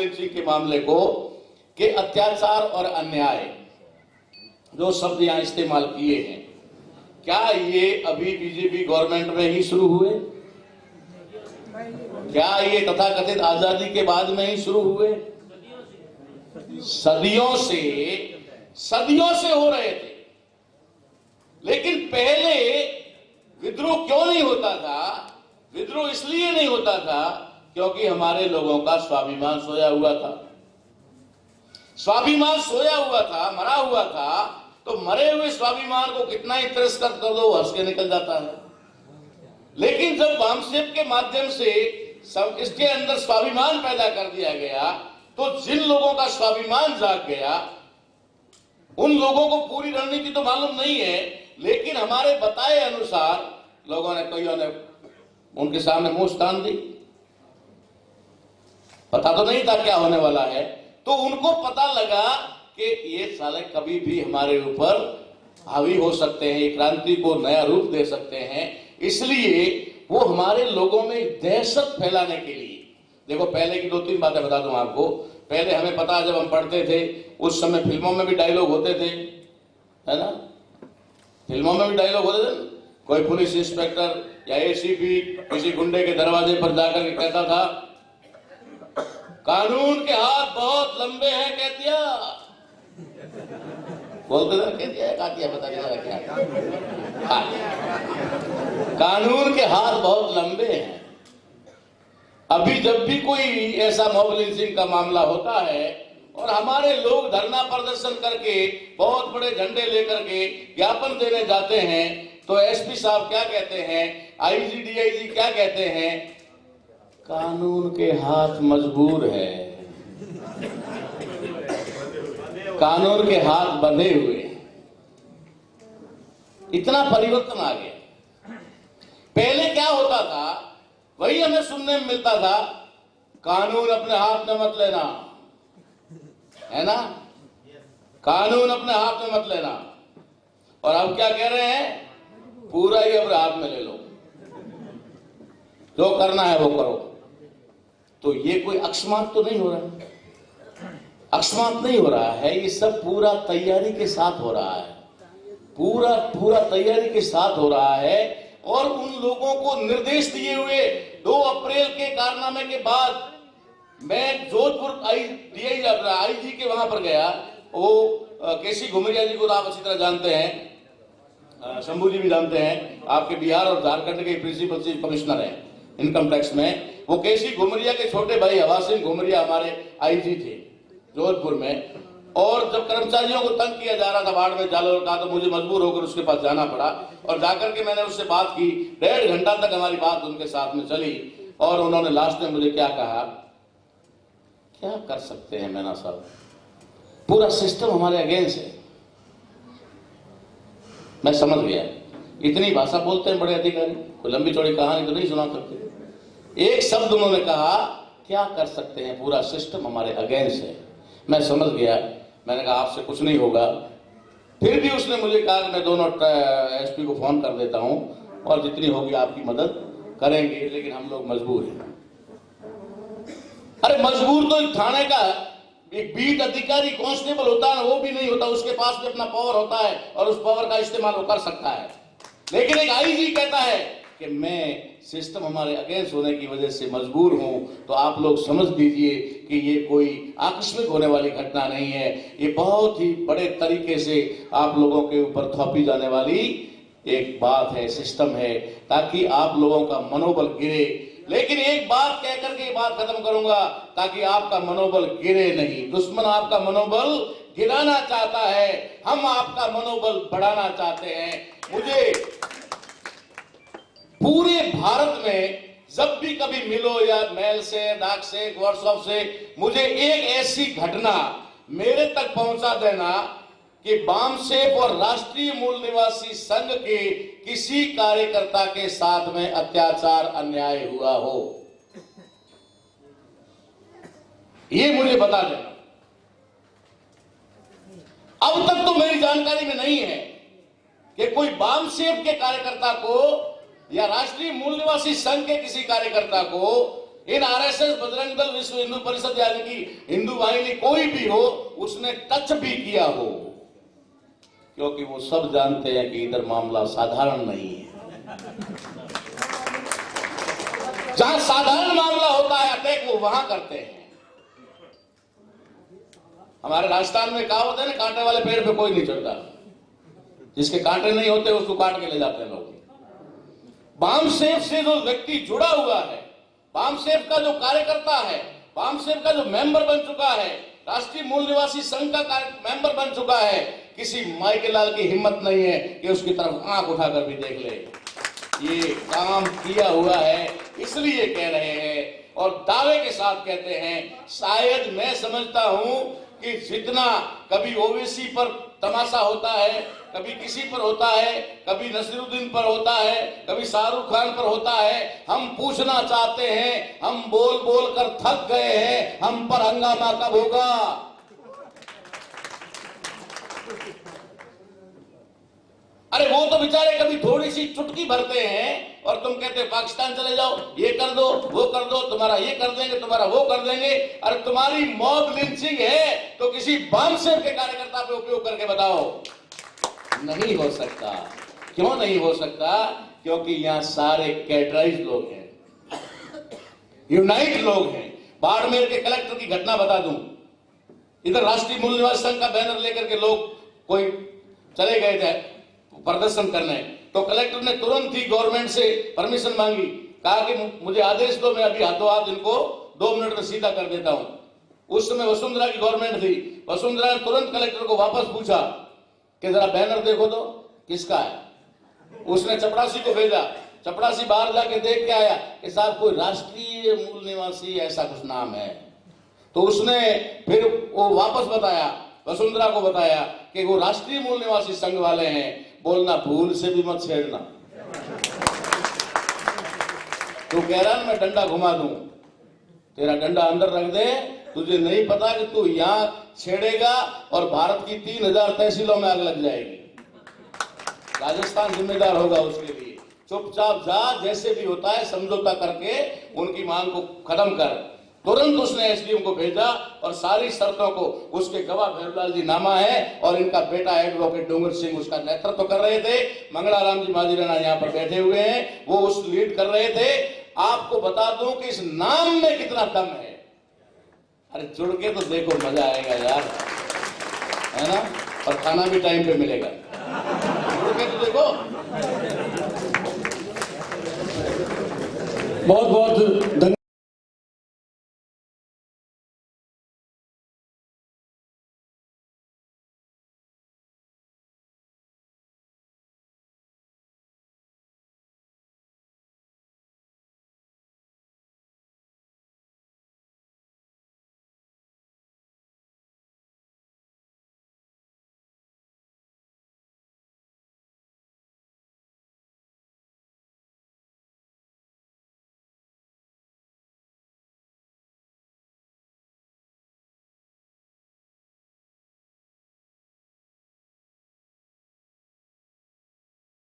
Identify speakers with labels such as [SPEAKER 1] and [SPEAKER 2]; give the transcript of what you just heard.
[SPEAKER 1] Lynching के मामले को कि अत्याचार और अन्याय जो शब्द यहाँ इस्तेमाल किए हैं, क्या ये अभी बीजेपी गवर्नमेंट में ही शुरू हुए? क्या ये तथाकथित आजादी के बाद में ही शुरू हुए? सदियों से हो रहे थे। लेकिन पहले विद्रोह क्यों नहीं होता था? विद्रोह इसलिए नहीं होता था क्योंकि हमारे लोगों का स्वाभिमान सोया हुआ था। स्वाभिमान सोया हुआ था, मरा हुआ था, तो मरे हुए स्वाभिमान को कितना ही तिरस्कार कर दो, हंस के निकल जाता है। लेकिन जब वामसेप के माध्यम से सब इसके अंदर स्वाभिमान पैदा कर दिया गया, तो जिन लोगों का स्वाभिमान जाग गया, उन लोगों को पूरी रणनीति तो मालूम नहीं है, लेकिन हमारे बताए अनुसार लोगों ने, कईयों ने उनके सामने मुंह तान दी। पता तो नहीं था क्या होने वाला है, तो उनको पता लगा कि ये साले कभी भी हमारे ऊपर हावी हो सकते हैं, क्रांति को नया रूप दे सकते हैं। इसलिए वो हमारे लोगों में दहशत फैलाने के लिए, देखो पहले की 2-3 बातें बता दूं आपको। पहले हमें पता, जब हम पढ़ते थे उस समय फिल्मों में भी डायलॉग होते थे, है ना? फिल्मों में भी डायलॉग होते थे। कोई पुलिस इंस्पेक्टर या एसीपी किसी गुंडे के दरवाजे पर जाकर के कहता था, कानून के हाथ बहुत लंबे हैं, कह दिया। बोलते थे, कह दिया, पता नहीं क्या। कानून के हाथ बहुत लंबे हैं। अभी जब भी कोई ऐसा मॉब लिंचिंग का मामला होता है और हमारे लोग धरना प्रदर्शन करके बहुत बड़े झंडे लेकर के ज्ञापन देने जाते हैं, तो एसपी साहब क्या कहते हैं, आईजी डीआईजी क्या कहते हैं? कानून के हाथ मजबूर है, कानून के हाथ बंधे हुए। इतना परिवर्तन आ गया। पहले क्या होता था, वही हमें सुनने में मिलता था, कानून अपने हाथ में मत लेना, है ना? कानून अपने हाथ में मत लेना। और अब क्या कह रहे हैं? पूरा ही अपने हाथ में ले लो, जो करना है वो करो। तो ये कोई अकस्मात तो नहीं हो रहा है, अकस्मात नहीं हो रहा है, ये सब पूरा तैयारी के साथ हो रहा है, पूरा तैयारी के साथ हो रहा है। और उन लोगों को निर्देश दिए हुए 2 अप्रैल के कारनामे के बाद मैं जोधपुर आईजी के वहां पर गया। वो केसी घुमरिया जी को तो आप अच्छी तरह जानते हैं, शंभू जी भी जानते हैं, आपके बिहार और झारखंड के प्रिंसिपल चीफ कमिश्नर हैं इनकम टैक्स में। वो केसी घुमरिया के छोटे भाई हवा सिंह घुमरिया हमारे आईजी थे जोधपुर में। और जब कर्मचारियों को तंग किया जा रहा था बाढ़ में जालोर का, तो मुझे मजबूर होकर उसके पास जाना पड़ा और जाकर के मैंने उससे बात की। 1.5 घंटा तक हमारी बात उनके साथ में चली और उन्होंने लास्ट में मुझे क्या कहा, क्या कर सकते हैं मैना साहब, पूरा सिस्टम हमारे अगेंस्ट है। मैं समझ गया, इतनी भाषा बोलते हैं बड़े अधिकारी, कोई लंबी चौड़ी कहानी तो नहीं सुना सकते। एक शब्द उन्होंने कहा, क्या कर सकते हैं, पूरा सिस्टम हमारे अगेंस्ट है। मैं समझ गया, मैंने कहा आपसे कुछ नहीं होगा। फिर भी उसने मुझे कहा कि मैं दोनों एसपी को फोन कर देता हूं और जितनी होगी आपकी मदद करेंगे, लेकिन हम लोग मजबूर हैं। अरे मजबूर तो थाने का एक बीट अधिकारी कांस्टेबल होता है, वो भी नहीं होता, उसके पास भी अपना पावर होता है और उस पावर का इस्तेमाल वो कर सकता है। लेकिन एक आईजी कहता है कि मैं सिस्टम हमारे अगेंस्ट होने की वजह से मजबूर हूं, तो आप लोग समझ लीजिए कि ये कोई आकस्मिक होने वाली घटना नहीं है, ये बहुत ही बड़े तरीके से आप लोगों के ऊपर थोपी जाने वाली एक बात है, सिस्टम है, ताकि आप लोगों का मनोबल गिरे। लेकिन एक बात कह करके ये बात खत्म करूंगा, ताकि आपका मनोबल गिरे नहीं। दुश्मन आपका मनोबल गिराना चाहता है, हम आपका मनोबल बढ़ाना चाहते हैं। मुझे पूरे भारत में जब भी कभी मिलो, या मेल से, डाक से, व्हाट्सएप से, मुझे एक ऐसी घटना मेरे तक पहुंचा देना कि बामसेफ और राष्ट्रीय मूल निवासी संघ के किसी कार्यकर्ता के साथ में अत्याचार अन्याय हुआ हो, ये मुझे बता देना। अब तक तो मेरी जानकारी में नहीं है कि कोई बामसेफ के कार्यकर्ता को या राष्ट्रीय मूल निवासी संघ के किसी कार्यकर्ता को इन आरएसएस, बजरंग दल, विश्व हिंदू परिषद यानी कि हिंदू वाहिनी कोई भी हो, उसने टच भी किया हो, क्योंकि वो सब जानते हैं कि इधर मामला साधारण नहीं है। जहां साधारण मामला होता है अटैक, वो वहां करते हैं। हमारे राजस्थान में कहावत है ना, कांटे वाले पेड़ पे कोई नहीं चढ़ता, जिसके कांटे नहीं होते उसको काट के ले जाते हैं लोग। बामसेफ से जो व्यक्ति जुड़ा हुआ है, बामसेफ का जो कार्यकर्ता है, बामसेफ का जो मेंबर बन चुका है, राष्ट्रीय मूल निवासी संघ का मेंबर बन चुका है, किसी माई के लाल की हिम्मत नहीं है कि उसकी तरफ आंख उठाकर भी देख ले। ये काम किया हुआ है, इसलिए कह रहे हैं और दावे के साथ कहते हैं। शायद मैं समझता हूं कि जितना कभी ओवैसी पर तमाशा होता है, कभी किसी पर होता है, कभी नसीरुद्दीन पर होता है, कभी शाहरुख खान पर होता है, हम पूछना चाहते हैं, हम बोल बोल कर थक गए हैं, हम पर हंगामा कब होगा? अरे वो तो बेचारे कभी थोड़ी सी चुटकी भरते हैं और तुम कहते हो पाकिस्तान चले जाओ, ये कर दो, वो कर दो, तुम्हारा ये कर देंगे, तुम्हारा वो कर देंगे। अरे तुम्हारी मॉब लिंचिंग है तो किसी बामसेफ के कार्यकर्ता पे उपयोग करके बताओ। नहीं हो सकता। क्यों नहीं हो सकता? क्योंकि यहां सारे कैडराइज लोग हैं, यूनाइट लोग हैं। बाड़मेर के कलेक्टर की घटना बता दूं, इधर राष्ट्रीय मूल निवासी संघ का बैनर लेकर के लोग कोई चले गए थे प्रदर्शन करने, तो कलेक्टर ने तुरंत ही गवर्नमेंट से परमिशन मांगी, कहा कि मुझे आदेश दो, मैं अभी हाथों हाथ इनको 2 मिनट में सीधा कर देता हूं। उस समय वसुंधरा की गवर्नमेंट थी, वसुंधरा ने तुरंत कलेक्टर को वापस पूछा कि जरा बैनर देखो तो किसका है। उसने चपरासी को भेजा, चपरासी बाहर जाके देख के आया कि साहब कोई राष्ट्रीय मूल निवासी ऐसा कुछ नाम है। तो उसने फिर वो वापस बताया, वसुंधरा को बताया कि वो राष्ट्रीय मूल निवासी संघ वाले हैं, बोलना भूल से भी मत छेड़ना। तू कह रहा मैं डंडा घुमा दूं, तेरा डंडा अंदर रख दे, तुझे नहीं पता कि तू यहां छेड़ेगा और भारत की 3000 तहसीलों में आग लग जाएगी। राजस्थान जिम्मेदार होगा उसके लिए। चुपचाप जा, जैसे भी होता है समझौता करके उनकी मांग को खत्म कर। तुरंत उसने एसडीएम को भेजा और सारी शर्तों को, उसके गवाह भैरवलाल जी नामा है और इनका बेटा एडवोकेट डोंगर सिंह उसका नेतृत्व कर रहे थे। मंगलाराम जी माजीराना यहाँ पर बैठे हुए हैं, वो उस लीड कर रहे थे। आपको बता दूं कि इस नाम में कितना दम है। अरे जुड़ के तो देखो, मजा आएगा यार, है ना? और खाना भी टाइम पे मिलेगा। जुड़ के तो देखो।
[SPEAKER 2] बहुत बहुत धन्यवाद।